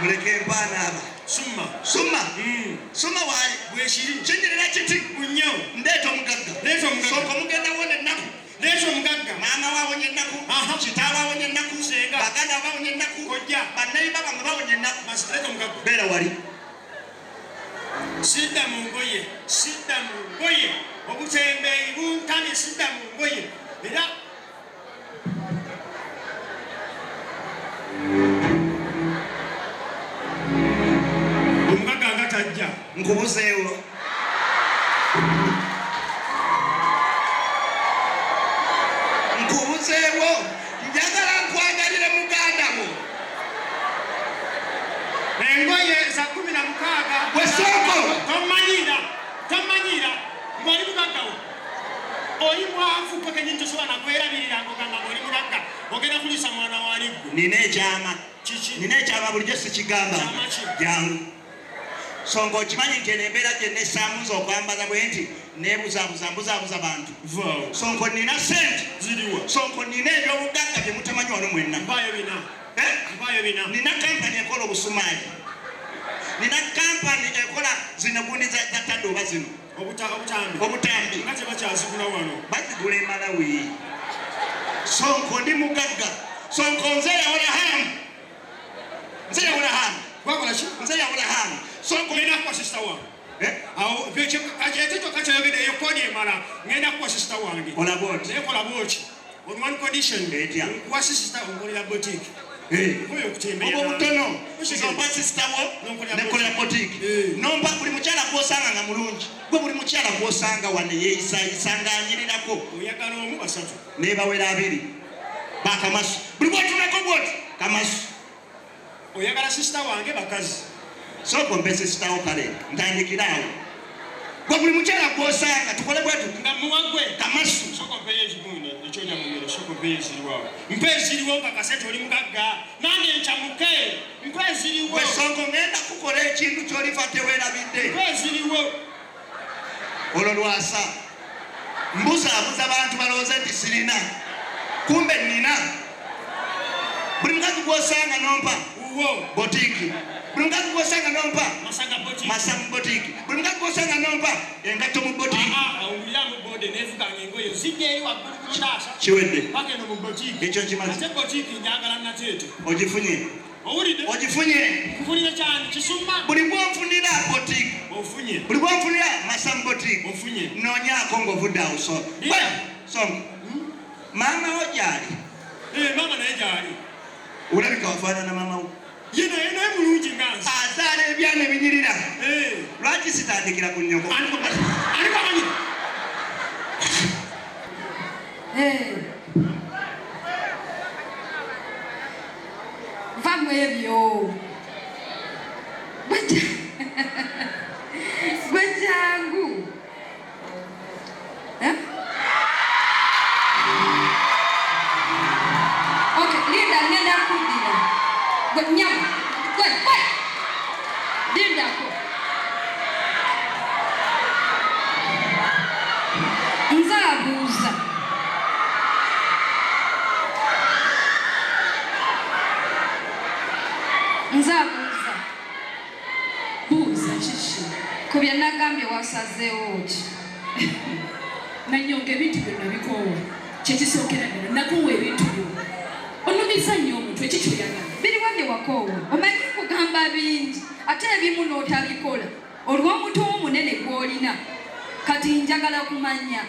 muleke mpana aba suma wali bweshiri chenjerera kiti kunyo ndeto mugagga soko mugenda wone naku lezo mugagga mama wawonye naku chitawa wawonye naku senga baganda wawonye naku kojja banai baba wawonye naku masireko mugagga bera wali sida mungoye obutembe bunkani sida mungoye era omugagga ngatajja nkubuzeewo njagala nkwagalire muganda wo engoye za 16 wesoko tomanyira ngoli mugagga wo oli mwavu paka nyinto soba nakwerabirira ngoganga oli mugagga ogenda kulisa mwana waligwe nina ekyama bulijjo sikigamba jangu songa okimanyi nti embeera gye nesaamuza okwambaza bwe nti nebuzaabuza bantu sonko nina sente ziriwa sonko nina ebyobugagga bye mutamanyi wano mwenna mpayo bina nina kampani ekola obusumaali nina kampani ekola zino gundi za tadde oba zino obutambi nga tebakyazigula wano bazigula emalawi sonko ndi mugagga sonko nze yawula hamu nze yawula hamu sonko ngenda kuwa sister wange awo ekyo kakyayogedde eyo kodi emala ngenda kuwa sister wange olaboti naye kola bwoti on one condition nkuwa sister onkolera boutique oyo okutembeera obutono nompa sister wo nekolera boutique nompa buli mukyala gwosanga nga mulungi gwe buli mukyala gwosanga wane yeeyisayisa ngaanyirirako oyagala omu basatu nebawera 2 bakamasu buli bwotunako bwoti kamasu oyagala sister wange bakazi soko mpese sitawo kale ntandikiraawo gwe buli mukyala gwosanga tukole bwetu nga muwagwe kamasu soko mpeye ekigundi ekyoja mumere soko mpeye eziriwawo mpe eziriwo kakasete oli mugagga nange nkyamuke mpe eziriwo sonko ngenda kukola ekintu kyolifa teweerabidde mpe eziriwo olwo lwasa mbuzaabuza bantu balowooze nti sirina kumbe nina buli mukazi gwosanga nompa botiki buli mukazi gwosanga nompa masamu botiki buli mukazi gwosanga nompa engatto mu botiki kiwedde ekyo kimazi ogifunye buli bwonfunira botiki buli bwonfunira masamu botiki noonyako ng'ovudde awo songa maama wo gyali mama naye gyali olabika wafaanana mama wo naye mulungi nga nze azaala ebyana ebinyirira lwaki sitandikira ku nnyoko va mu ebyo gwe jangu Linda ngenda kudira gwe nyama gwe Linda ko nzabuuza buuza kiki ku bye nagambye wasazeewo ki nanyonga ebintu byonna bikoowa kyekisookera ddala nakoowa ebintu byonna onumiza nnyo omutwe kikyoyagala biriwa bye wakoowa omanyi kugamba bingi ate ebimu n'otabikola olw'omutwe omunene gw'olina kati njagala kumanya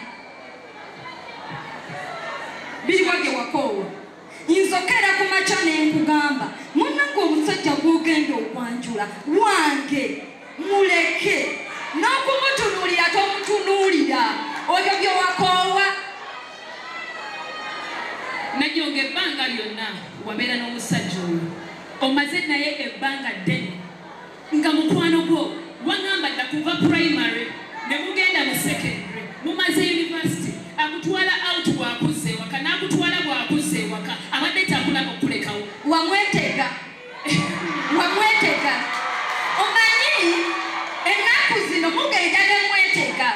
biriwa bye wakoowa nzokera ku makya ne nkugamba munnange omusajja gw'ogenda okwanjula wange muleke n'okumutunuulira tomutunuulira oyo bye wakoowa nanyonga ebbanga lyonna wabeera n'omusajja oyo omaze naye ebbanga ddene nga mukwano gwo wangamba dda kuva primary ne mugenda mu secondary mumaze university akutwala out bwakuzza ewaka n'akutwala bwakuzza ewaka abadde takulaba okulekawo wamwetega omanyi ennaku zino mugenda ne mwetega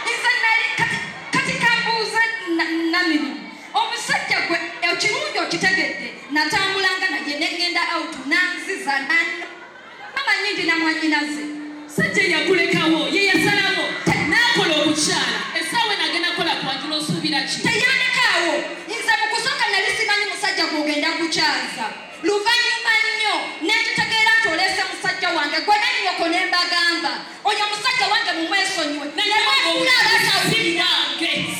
nze nali kati kambuuza namirimu omusajja gwe ekirungi okitegedde natambulanga naye negenda out nanziza yasala nanno amanyi ndina mwanyinaze sajja yakulekawo ye yasalawo n'akola obukyala essaawa nagenda kukola kwanjula osuubira ki teyandikaawo nze mu kusooka nali simanyi musajja gw'ogenda kukyaza luvannyuma nnyo nekitegeera nti oleese musajja wange gwe nannyoko ne mbagamba oyo musajja wange mumwesonyiwe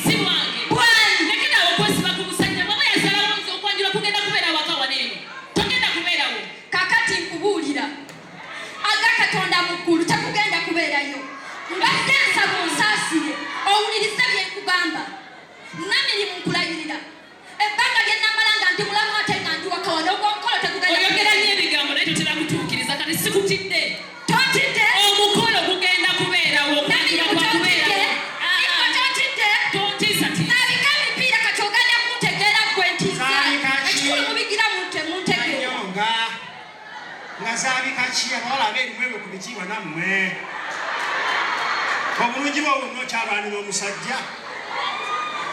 si wange nekerawo okwesiba ku musajja bwaba yasalawo nze okwanjula kugenda kubeera waka waneeno togenda kubeerawo kakati nkubuulira aga katonda mu ggulu tekugenda kubeerayo mbadde nsaba onsaasire owulirize bye nkugamba namirimu nkulayirira ebbanga lye namala nga ndi mulamu ate nga ndi waka wano ogw'omukolo tegugenda oyogera nnyo ebigambo naye totera kutuukiriza kati sikutidde totidde omukolo gugenda kubeerawo namirimu totidde totidde tontiisa nabika emipiira kati ogenda kuntegeera gwe ntiisa ekikulu mubigira muntegeera nga zaabika ki abawala abeerimu ebyo ku bikiibwa nammwe obulungi bwo bwonna okyabaanira omusajja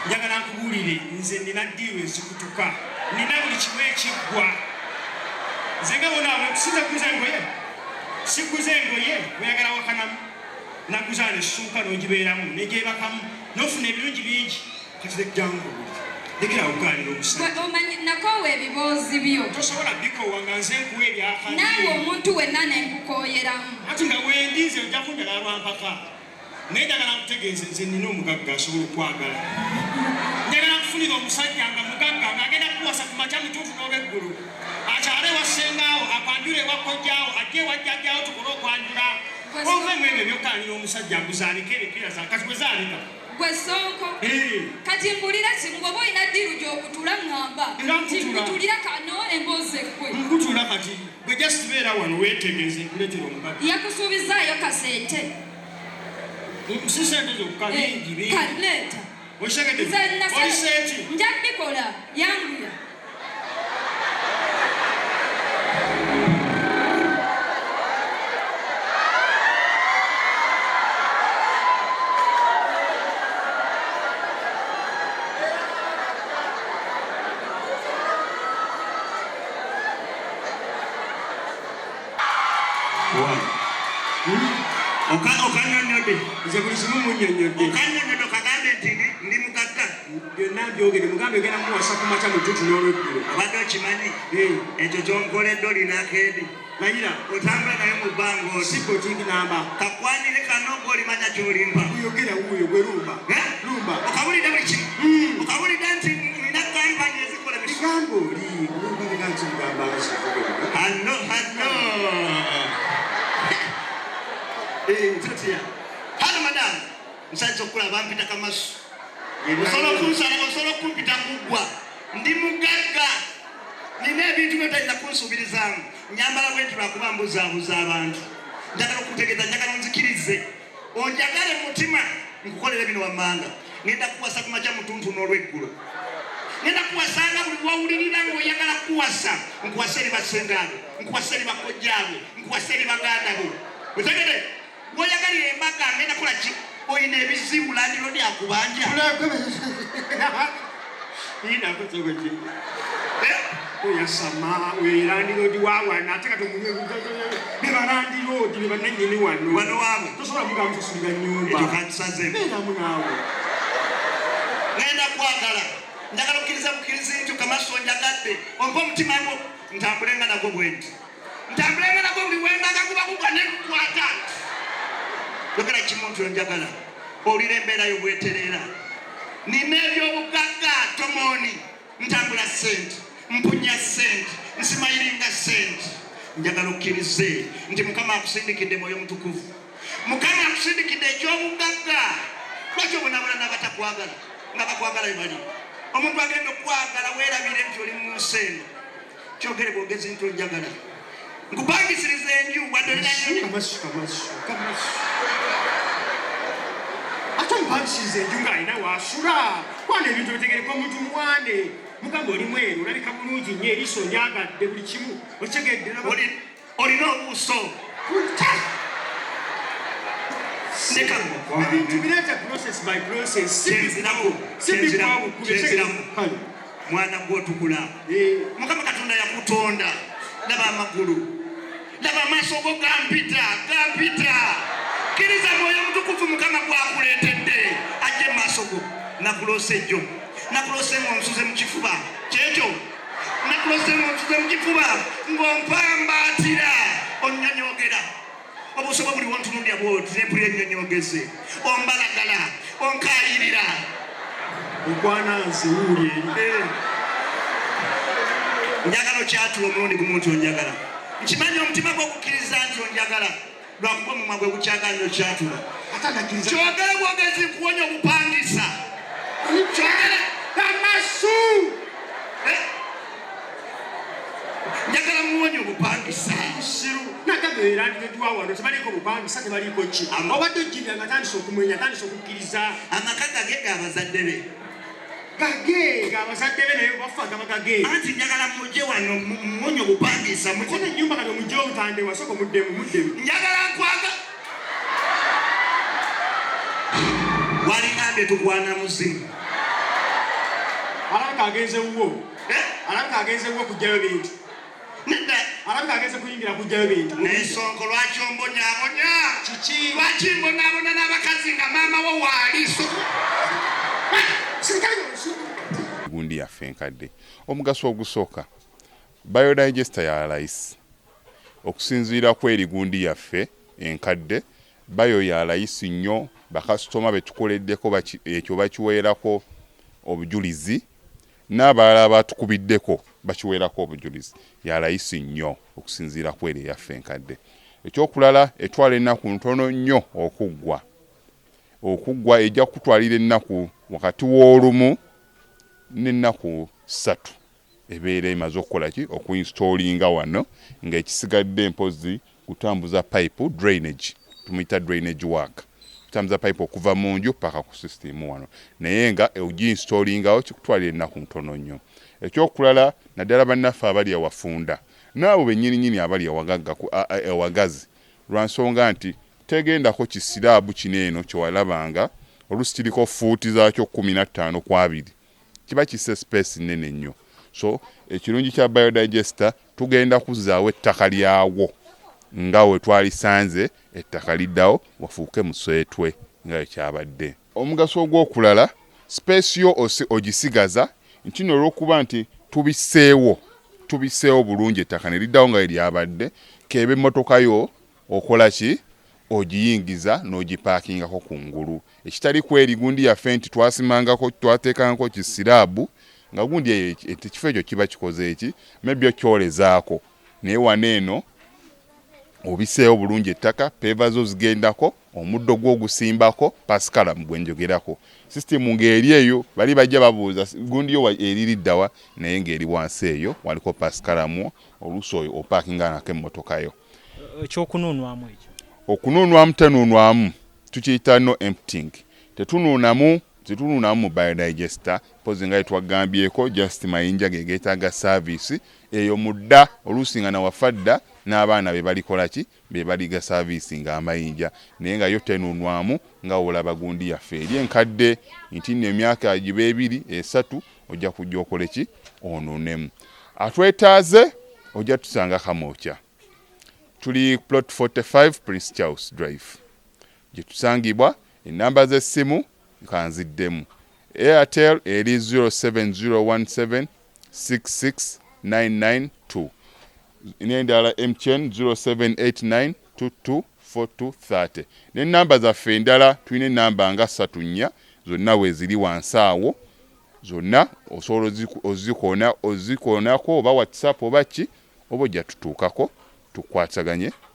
njagala nkubuulire nze nina ddiiru ezikutuka nina buli kimu ekiggwa nze nga bonaabwe sinza kuguza engoye sikuguza engoye oyagala wakanamu naguza nessuuka n'ogibeeramu negyebakamu n'ofuna ebirungi bingi kati lejjangu lekera okugaanira omusajja omanyi nakoowa ebiboozi byo tosobola bikowa nga nze nkuwa ebyakali naawe omuntu wenna nenkukooyeramu ati nga wendize ojja kunjagala lwampaka naye njagala nkutegeeze nze nina omugagga asobola okwagala njagala nkufunira omusajja nga mugagga ng'agenda kuwasa ku makya mutuufu n'olweggulu akyale wassengaawo akwanjula ewakkojjaawo ajje ewajjajjaawo tukole okwanjula ovemu ebyo byokkaanira omusajja nguzaalika ebipiira kati bwe zaalika gwe Sonko kati mbulira kimu bw'oba olina ddiiru gy'okutula ŋŋamba nti nkutulira kano emboozi ekkwe nkutula kati gwe just beera wano weetegeeze nkuleetera omugagga yakusuubizaayo kasente si sente zokka bingi bingi kaleeta oshegede oliseeki nja bikola yanguya okanyonyodde nze buli kimu munnyonnyodde okanyonyodde okagambe nti ndi mugagga byonna byogere mugambe ogenda muwasa ku makya mutuutu n'olweggulo obadde okimanyi ekyo kyonkoledde olinako edi layira otambula naye mu bbanga oti si botingi namba kakwanire kano ng'olimanya ky'olimba uyogera wuuyo gwe lumba lumba okabulidde buli kimu okabulidde nti nina kampani ezikola bigambo oli olumba biganti mugamba hanno tutya hano madamu nsajja okulaba mpita kamasu osobola okunsala osobola okumpita kuggwa ndi mugagga nina ebintu byotalina kunsuubirizaamu nyambala bwenti lwakuba mbuzaabuza abantu njagala okutegeeza njagala onzikirize onjagale mutima nkukolere bino wammanga ngenda kuwasa ku makya mutuntu n'olweggulo ngenda kuwasanga buli wawulirira ng'oyagala kuwasa nkuwasa eri basengaabe nkuwasa eri bakojjaabe nkuwasa eri bagandabo otegere bw'oyagalira embaga ngenda kola ki oyina ebizibu landiro lyakubanja oyasama werandirodi wawana ate kati ne balandirodi ne bananyini wano wano waabwe tosobola mugamba tusulira nnyumba ekyo kantusazemu beeramu naawe ngenda kwagala njagala okkiriza bukkirizi nti kamaso njagadde ompa omutima gwo ntambulenga nagwo bwenti ntambulenga nagwo buli wengaga guba gugwa nekukwata yogera kimu nti onjagala owulira embeera y'obwetereera nina ebyobugagga tomooni ntambula sente mpunya sente nsimayiringa sente njagala okkirize nti mukama akusindikidde mwoyo mutukuvu mukama akusindikidde ekyobugagga lwaki obonabona n'abatakwagala nga bakwagala bebali omuntu agenda okwagala weerabire nti oli mu nsi eno kyogere bwogezi nti onjagala nkupangisiriza enju wadde olinayo ate omupangisiriza enju ng'alina waasula kwana ebintu bitegereka omuntu muwande mugamba oli mweru olabika bulungi nnyo eriiso lyagadde buli kimu okitegedde olina obuuso ebintu bireeta process by process kyenziramu mwana gwotukula mukama katonda yakutonda laba amagulu laba amaaso go gampita kkiriza mwoyo mutukuvu mukama gwakuleetedde ajje mu maaso go. Nakulose jjo, nakulose ng'onsuze mu kifuba kyekyo, nakulose ng'onsuze mu kifuba ng'ompambaatira onnyonyogera obusobo buli wontunuulya bwoti nepulira ennyonyogeze ombalagala onkayirira okwana nsiwulire njagala okyatula omulundi gumu nti onjagala. Nkimanyi omutima gw'okukkiriza nti onjagala lwakuba omumwa gwe gukyagala nyo kyatula. Kyogere bwogezi nkuwonya obupangisa. Kyogere amasu. Njagala muwonya obupangisa. Siru nagabeera ndidwa wano tebaliko obupangisa tebaliko ki. Obadde ojjirira nga tandise okumwenya tandise okukkiriza. Amaka gage g'abazadde be. Gage abazadde be naye bafa gabagage. Anti njagala mujje wano muwonya obupangisa. Mukone ennyumba kano mujje otande wasoko muddemu. Njagala nkwaga. Walingambe tukwana muzimu. Alabika agenze wuwo. Alabika agenze wuwo kujjayo bintu. Nedda. Alabika agenze kuyingira kujjayo bintu. N'ensonko lwaki ombonyaabonya? Kiki? Lwaki mbonaabona n'abakazi nga maama wo waaliso? Gundi yaffe enkadde. Omugaso ogusooka biodigester ya layisi. Okusinziira ku eri gundi yaffe enkadde, bayo ya layisi nnyo. Bakasitoma betukoleddeko ekyo bakiweerako obujulizi, n'abalala batukubiddeko bakiweerako obujulizi. Ya layisi nnyo okusinziira ku eri yaffe enkadde. Ekyokulala etwala ennaku ntono nnyo okuggwa ejja kutwalira ennaku wakati w'olumu n'ennaku 3 ebeera emaze okukola ki okuinstoolinga wano ng'ekisigadde mpozi kutambuza pipe drainage, tumuyita drainage work, kutambuza pipe okuva mu nju paka ku system wano, naye nga ogiinstoolingawo kikutwalira ennaku ntono nnyo. Ekyokulala naddala bannaffe abali awafunda n'abo bennyininyini abali ewagazi, lwansonga nti tegendako kisiraabu kino eno kyewalabanga oluusi kiriko fuuti zaakyo 15 ku 2, kiba kisse space nnene nnyo. So ekirungi kya biodigester tugenda kuzzaawo ettaka lyawo nga we twalisanze ettaka liddawo wafuuke muswetwe nga ekyabadde. Omugaso ogw'okulala space yo ogisigaza nti olw'okuba nti tubiseewo bulungi ettaka ne liddawo nga eryabadde, keeba emmotoka yo okola ki ogiyingiza n'ogipaakingako kungulu. Ekitali kweri gundi yaffe nti twateekangako kisiraabu nga gundi ekifo ekyo kiba kikoze eki maybe okyolezaako, naye wano eno obiseewo bulungi ettaka, peeva zo zigendako, omuddo gw'ogusimbako, pasikalamu gwenjogerako. Sisitemu ng'eri eyo bali bajja babuuza gundi yo eririddawa, naye ng'eri wansi eyo waliko pasikalamu, oluusi oyo opaakinga nako emmotoka yo. Ekyokunuunwamu ekyo okunuunwamu tenuunwamu tukiyita no emptying. Tetunuunamu mu biodigester, pozi nga etwagambyeko just mayinja gegetaaga service eyo mudda oluusi nga nawafadda n'abaana be balikola ki be baliga service nga amayinja, naye nga yo tenuunwamu nga olaba gundi yaffe eri enkadde nti nno emyaka giba 2 3 ojja kujja okole ki onuunemu. Atwetaaze ojja tusanga Kamokya. Tuli plot 45 Prince Charles Drive. Gye tusangibwa, ennamba z'essimu kanziddemu. Airtel eri 07017669992. N'endala MTN 0789224230. N'ennamba zaffe endala tulina ennamba nga 3 zonna weeziri wansi awo. Zonna osobola ozikoonako oba WhatsApp oba ki, oba ojja tutuukako tukwataganye